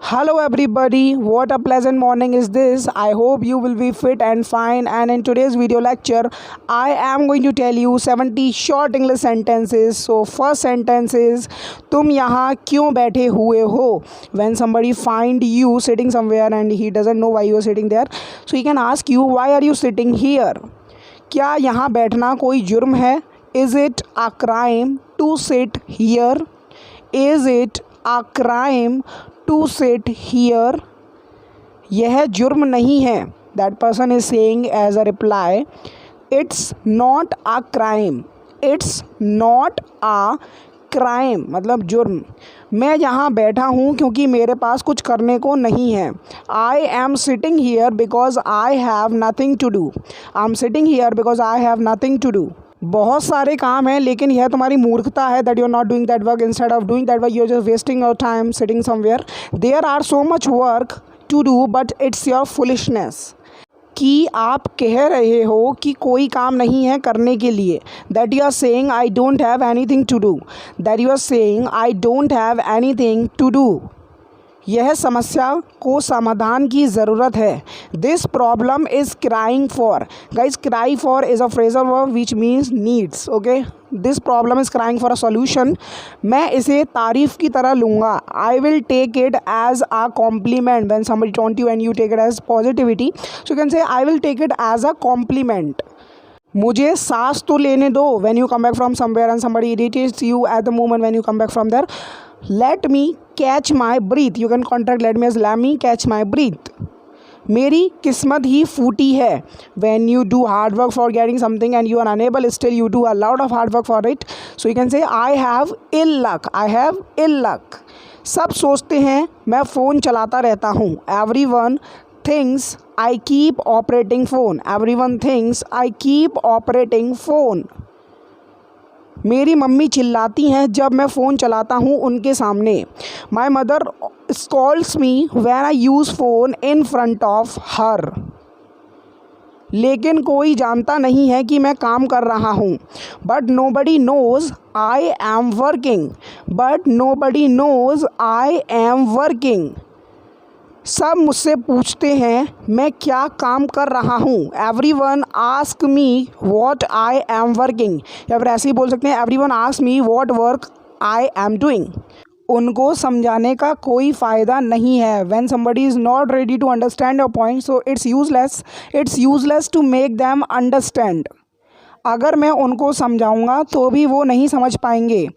Hello everybody, what a pleasant morning is this. I hope you will be fit and fine, and in today's video lecture I am going to tell you 70 short English sentences. So first sentence is तुम यहाँ क्यों बैठे हुए हो. When somebody find you sitting somewhere and he doesn't know why you are sitting there, so he can ask you why are you sitting here. क्या यहाँ बैठना कोई जुर्म है. Is it a crime to sit here? Is it a crime to sit here? यह जुर्म नहीं है. That person is saying as a reply, it's not a crime. It's not a crime मतलब जुर्म. मैं यहाँ बैठा हूँ क्योंकि मेरे पास कुछ करने को नहीं है. I am sitting here because I have nothing to do. I'm sitting here because I have nothing to do. बहुत सारे काम हैं लेकिन यह तुम्हारी मूर्खता है that you are not doing that work. Instead of doing that work you are just wasting your time sitting somewhere. There are so much work to do but it's your foolishness. कि आप कह रहे हो कि कोई काम नहीं है करने के लिए. That you are saying I don't have anything to do. That you are saying I don't have anything to do. यह समस्या को समाधान की ज़रूरत है. This problem is crying for. Guys cry for is a phrasal verb which means needs. Okay, this problem is crying for a solution. मैं इसे तारीफ़ की तरह लूँगा. I will take it as a compliment. When somebody taunt you and you take it as positivity, so you can say I will take it as a compliment. मुझे सांस तो लेने दो. When you come back from somewhere and somebody irritates you at the moment when you come back from there, let me catch my breath. You can contract let me as let me catch my breath. मेरी किस्मत ही फूटी है. When you do hard work for getting something and you are unable, still you do a lot of hard work for it. So you can say I have ill luck. I have ill luck. सब सोचते हैं मैं phone चलाता रहता हूँ. Everyone thinks I keep operating phone. Everyone thinks I keep operating phone. मेरी मम्मी चिल्लाती हैं जब मैं फ़ोन चलाता हूँ उनके सामने. My mother scolds me when I use phone in front of her. लेकिन कोई जानता नहीं है कि मैं काम कर रहा हूँ. But nobody nose I am working. But nobody nose I am working. सब मुझसे पूछते हैं मैं क्या काम कर रहा हूँ. Everyone ask me what I am working. या फिर ऐसे ही बोल सकते हैं everyone ask me what work I am doing. उनको समझाने का कोई फ़ायदा नहीं है. When somebody is not ready to understand your point, so it's useless to make them understand. अगर मैं उनको समझाऊंगा तो भी वो नहीं समझ पाएंगे.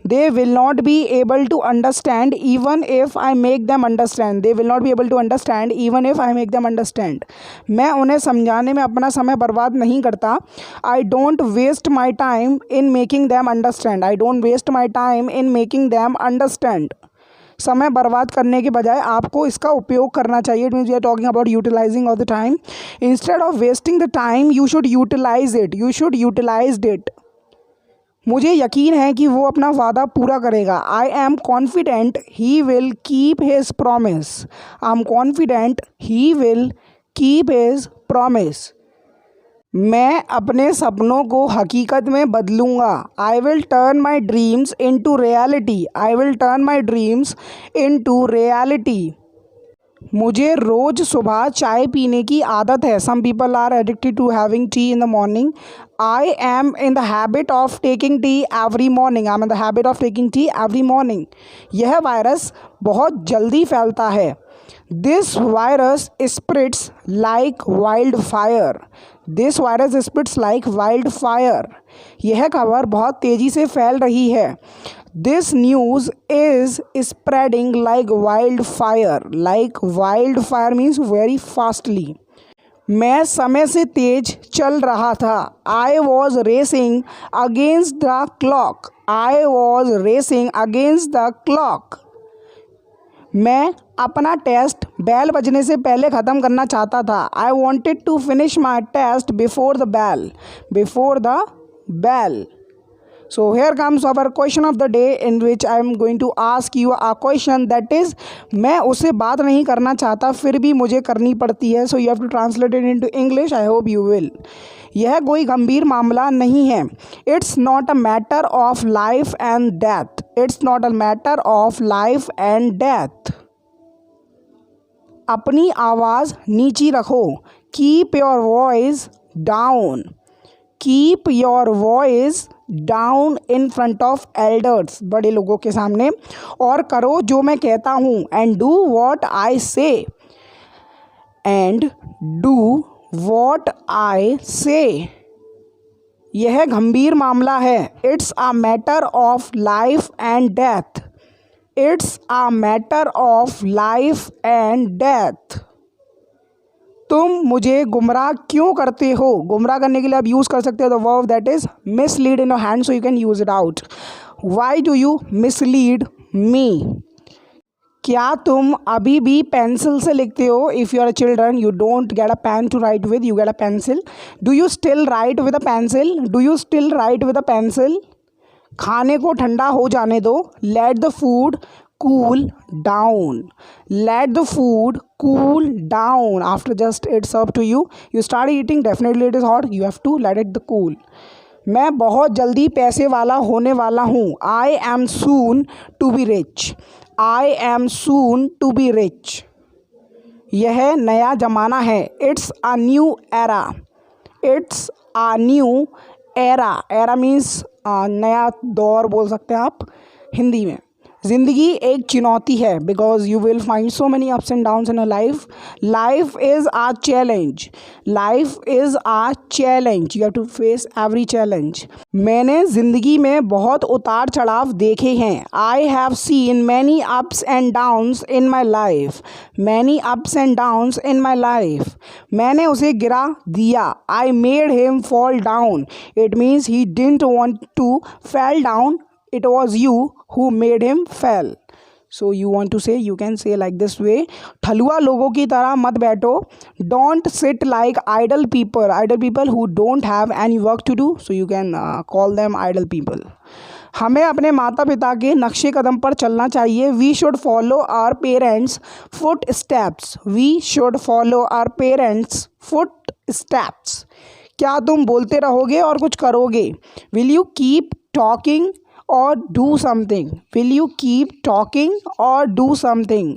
They will not be able to understand even if I make them understand. They will not be able to understand even if I make them understand. मैं उन्हें समझाने में अपना समय बर्बाद नहीं करता. I don't waste my time in making them understand. I don't waste my time in making them understand. समय बर्बाद करने के बजाय आपको इसका उपयोग करना चाहिए. It means we are talking about utilising of the time. Instead of wasting the time you should utilise it. You should utilise it. मुझे यकीन है कि वो अपना वादा पूरा करेगा. I am confident he will keep his promise. I am confident he will keep his promise. मैं अपने सपनों को हकीकत में बदलूँगा. I will turn my dreams into reality. I will turn my dreams into reality. मुझे रोज़ सुबह चाय पीने की आदत है. Some people are addicted to having tea in the morning. I am in the habit of taking tea every morning. I am in the habit of taking tea every morning. यह virus बहुत जल्दी फैलता है. This virus spreads like wildfire. This virus spreads like wildfire. यह खबर बहुत तेज़ी से फैल रही है. This news is spreading like wild fire. Like wild fire means very fastly. मैं समय से तेज चल रहा था. I was racing against the clock. I was racing against the clock. मैं अपना टेस्ट बेल बजने से पहले ख़त्म करना चाहता था. I wanted to finish my test before the bell. Before the bell. So here comes our question of the day in which I am going to ask you a question that is मैं उससे बात नहीं करना चाहता फिर भी मुझे करनी पड़ती है. So you have to translate it into English. I hope you will. यह कोई गंभीर मामला नहीं है. It's not a matter of life and death. It's not a matter of life and death. अपनी आवाज़ नीची रखो, keep your voice down, keep your voice down in front of elders, बड़े लोगों के सामने, और करो जो मैं कहता हूँ, एंड डू वॉट आई से, एंड डू वॉट आई से। यह गंभीर मामला है, it's a matter of life and death, it's a matter of life and death. तुम मुझे गुमराह क्यों करते हो? गुमराह करने के लिए आप यूज़ कर सकते हो the verb that is mislead in your hand, so you can use it out. Why do you mislead me? क्या तुम अभी भी पेंसिल से लिखते हो? If you are a children you don't get a pen to write with, you get a pencil. Do you still write with a pencil? Do you still write with a pencil? खाने को ठंडा हो जाने दो, let the food cool down, let the food cool down after just it's served to you, you start eating, definitely it is hot, you have to let it cool। मैं बहुत जल्दी पैसे वाला होने वाला हूँ, I am soon to be rich, I am soon to be rich। यह नया ज़माना है, it's a new era, it's a new era, era means नया दौर बोल सकते हैं आप हिंदी में। ज़िंदगी एक चुनौती है, because you will find so many ups and downs in a life, life is a challenge, life is a challenge, you have to face every challenge. मैंने ज़िंदगी में बहुत उतार चढ़ाव देखे हैं, I have seen many ups and downs in my life, many ups and downs in my life. मैंने उसे गिरा दिया, I made him fall down, it means he didn't want to fell down, it was you who made him fell। so you want to say, you can say like this way, ठलुआ लोगों की तरह मत बैठो, don't sit like idle people who don't have any work to do, so you can call them idle people। हमें अपने माता पिता के नक्शे कदम पर चलना चाहिए, we should follow our parents footsteps, we should follow our parents footsteps। क्या तुम बोलते रहोगे और कुछ करोगे? will you keep talking or do something, will you keep talking or do something।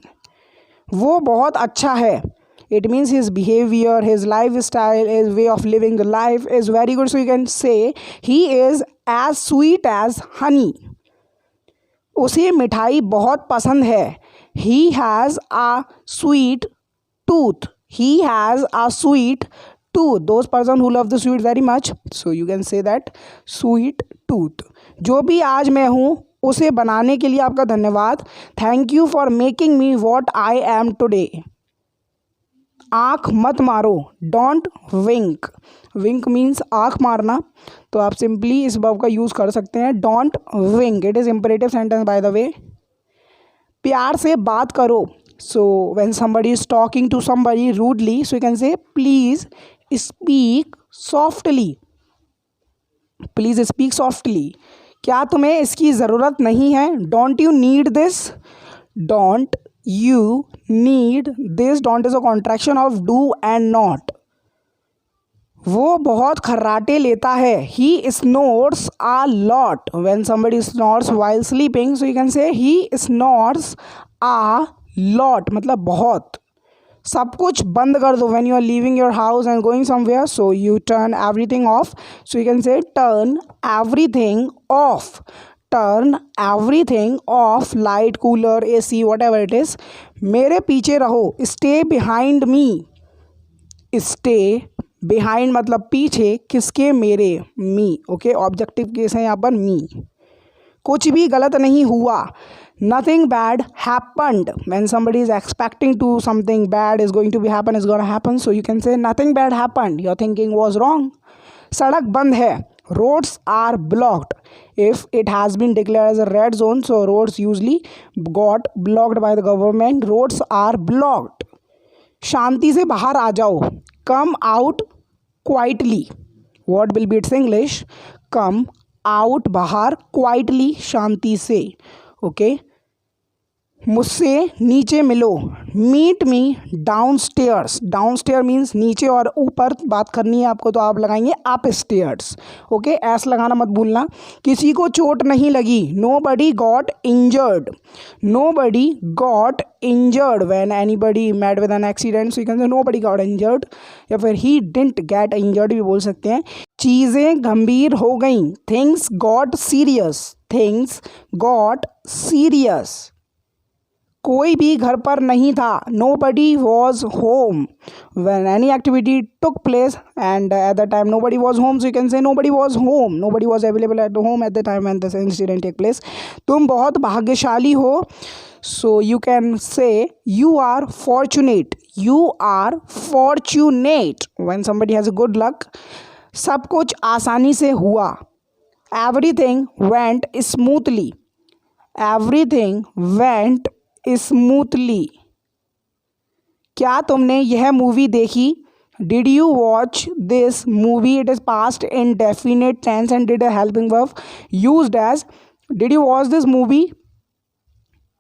वो बहुत अच्छा है, it means his behavior, his lifestyle, his way of living the life is very good, so you can say he is as sweet as honey। उसे मिठाई बहुत पसंद है, he has a sweet tooth, he has a sweet tooth, those person who love the sweet very much, so you can say that sweet tooth। जो भी आज मैं हूँ उसे बनाने के लिए आपका धन्यवाद, thank you for making me what I M today. आँख मत मारो, डोंट विंक, विंक मीन्स आँख मारना, तो आप सिंपली इस वर्ब का यूज़ कर सकते हैं, don't wink, it is imperative sentence by the way. प्यार से बात करो, so when somebody is talking to somebody rudely, so you can say please speak softly, please speak softly। क्या तुम्हें इसकी ज़रूरत नहीं है? Don't you need this, don't you need this, don't is a contraction of do and not. वो बहुत खर्राटे लेता है, he snores a lot, when somebody snores while sleeping, so you can say he snores a lot, मतलब बहुत। सब कुछ बंद कर दो, when you are leaving your house and going somewhere, so you turn everything off, so you can say turn everything off, turn everything off, light, cooler, AC, whatever it is. मेरे पीछे रहो, stay behind me, stay behind मतलब पीछे, किसके? मेरे, मी, okay, objective case है यहाँ पर मी। कुछ भी गलत नहीं हुआ, nothing bad happened, when somebody is expecting to something bad is going to be happen, is going to happen, so you can say nothing bad happened, your thinking was wrong। सड़क बंद है, roads are blocked, if it has been declared as a red zone, so roads usually got blocked by the government, roads are blocked। शांति से बाहर आ जाओ, come out quietly, what will be its English? come out, बाहर, quietly, शांति से, okay. मुझसे नीचे मिलो, meet me downstairs. Down stair means नीचे और ऊपर बात करनी है आपको तो आप लगाएंगे अप स्टेयर्स। ओके, ऐस लगाना मत भूलना। किसी को चोट नहीं लगी, nobody got injured. Nobody got injured when anybody met with an accident, so you can say nobody got injured, या फिर ही डिडंट गेट इंजर्ड भी बोल सकते हैं। चीज़ें गंभीर हो गई, things got serious. Things got serious. कोई भी घर पर नहीं था, nobody was home when any activity took place, and at that time nobody was home, so you can say nobody was home, nobody was available at home at the time when this incident take place. तुम बहुत भाग्यशाली हो, so you can say you are fortunate. You are fortunate when somebody has a good luck. सब कुछ आसानी से हुआ, everything went smoothly. Everything went smoothly. क्या तुमने यह मूवी देखी, did you watch this movie, it is past indefinite tense and did a helping verb used as did you watch this movie.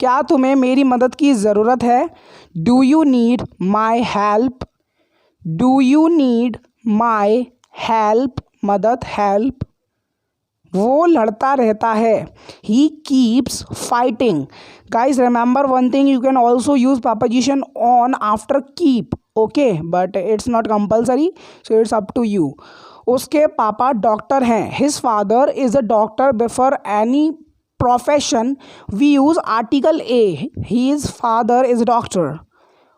क्या तुम्हें मेरी मदद की ज़रूरत है, do you need my help. Do you need my help, मदद help. वो लड़ता रहता है, he keeps fighting. Guys remember one thing, you can also use preposition on after keep, okay, but it's not compulsory, so it's up to you. उसके पापा doctor हैं, his father is a doctor. Before any profession we use article a, his father is doctor.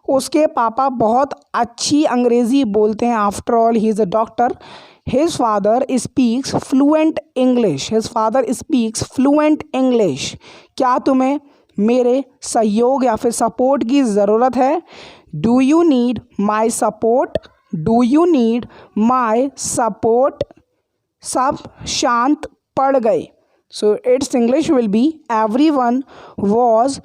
उसके पापा बहुत अच्छी अंग्रेज़ी बोलते हैं, after all he is a doctor. His father speaks fluent English. His father speaks fluent English. क्या तुम्हें मेरे सहयोग या फिर सपोर्ट की ज़रूरत है, do you need my support. Do you need my support. सब शांत पड़ गए, so it's English will be everyone was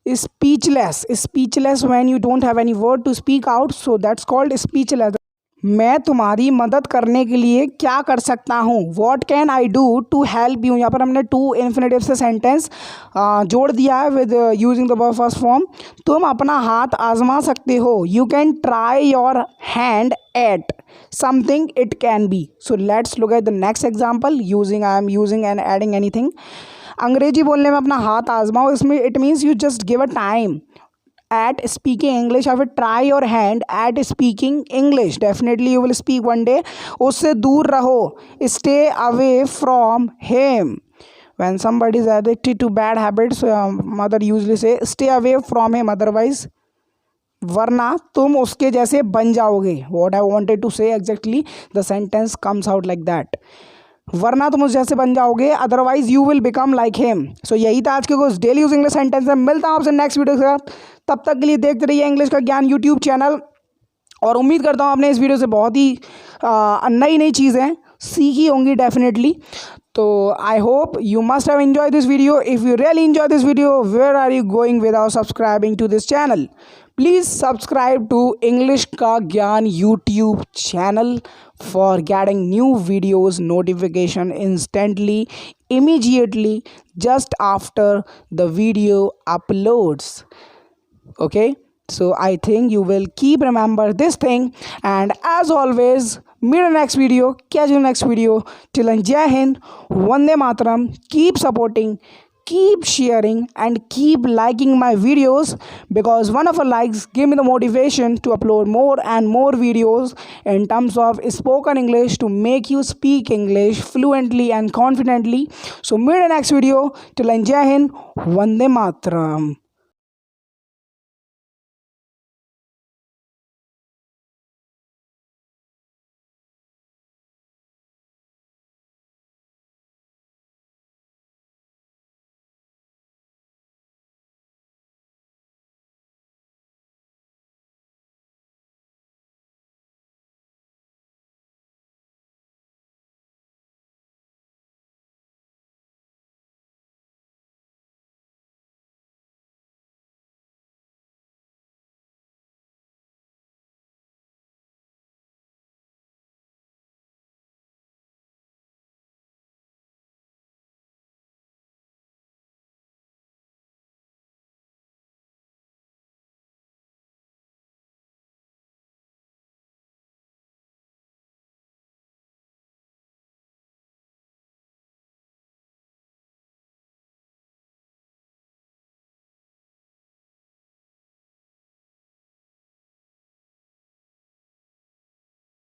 speechless. Speechless when you don't have any word to speak out, so that's called speechless. मैं तुम्हारी मदद करने के लिए क्या कर सकता हूँ, what can I do to help you. यहाँ पर हमने टू इन्फिनेटिव से सेंटेंस जोड़ दिया है with using the verb first form. तुम अपना हाथ आजमा सकते हो, you can try your hand eight something it can be. So let's look at the next example using I am using and adding anything. अंग्रेजी बोलने में अपना हाथ आजमाओ, इसमें it means you just give a time at speaking English, or try your hand at speaking English. Definitely you will speak one day. उससे दूर रहो, stay away from him. When somebody is addicted to bad habits, mother usually say stay away from him, otherwise वरना तुम उसके जैसे बन जाओगे। What I wanted to say exactly, the sentence comes out like that. वरना तुम उस जैसे बन जाओगे, otherwise you will become like him. So यही था आज के कुछ डेली यूज इंग्लिश सेंटेंस है। मिलता हूँ आपसे नेक्स्ट वीडियो के साथ, तब तक के लिए देखते रहिए इंग्लिश का ज्ञान यूट्यूब चैनल। और उम्मीद करता हूँ आपने इस वीडियो से बहुत ही नई नई चीज़ें सीखी होंगी डेफिनेटली। तो I hope you must have enjoy this video. If you really enjoy this video, where are you going without subscribing to this channel, please subscribe to English का ज्ञान YouTube channel for getting new videos notification instantly, immediately, just after the video uploads. Okay, so I think you will keep remember this thing, and as always meet in next video, catch you next video. Till then, Jai Hind, Vande Mataram, keep supporting, keep sharing, and keep liking my videos, because one of your likes give me the motivation to upload more and more videos in terms of spoken English to make you speak English fluently and confidently. So meet in the next video. Till then, Jai Hind, Vande Mataram.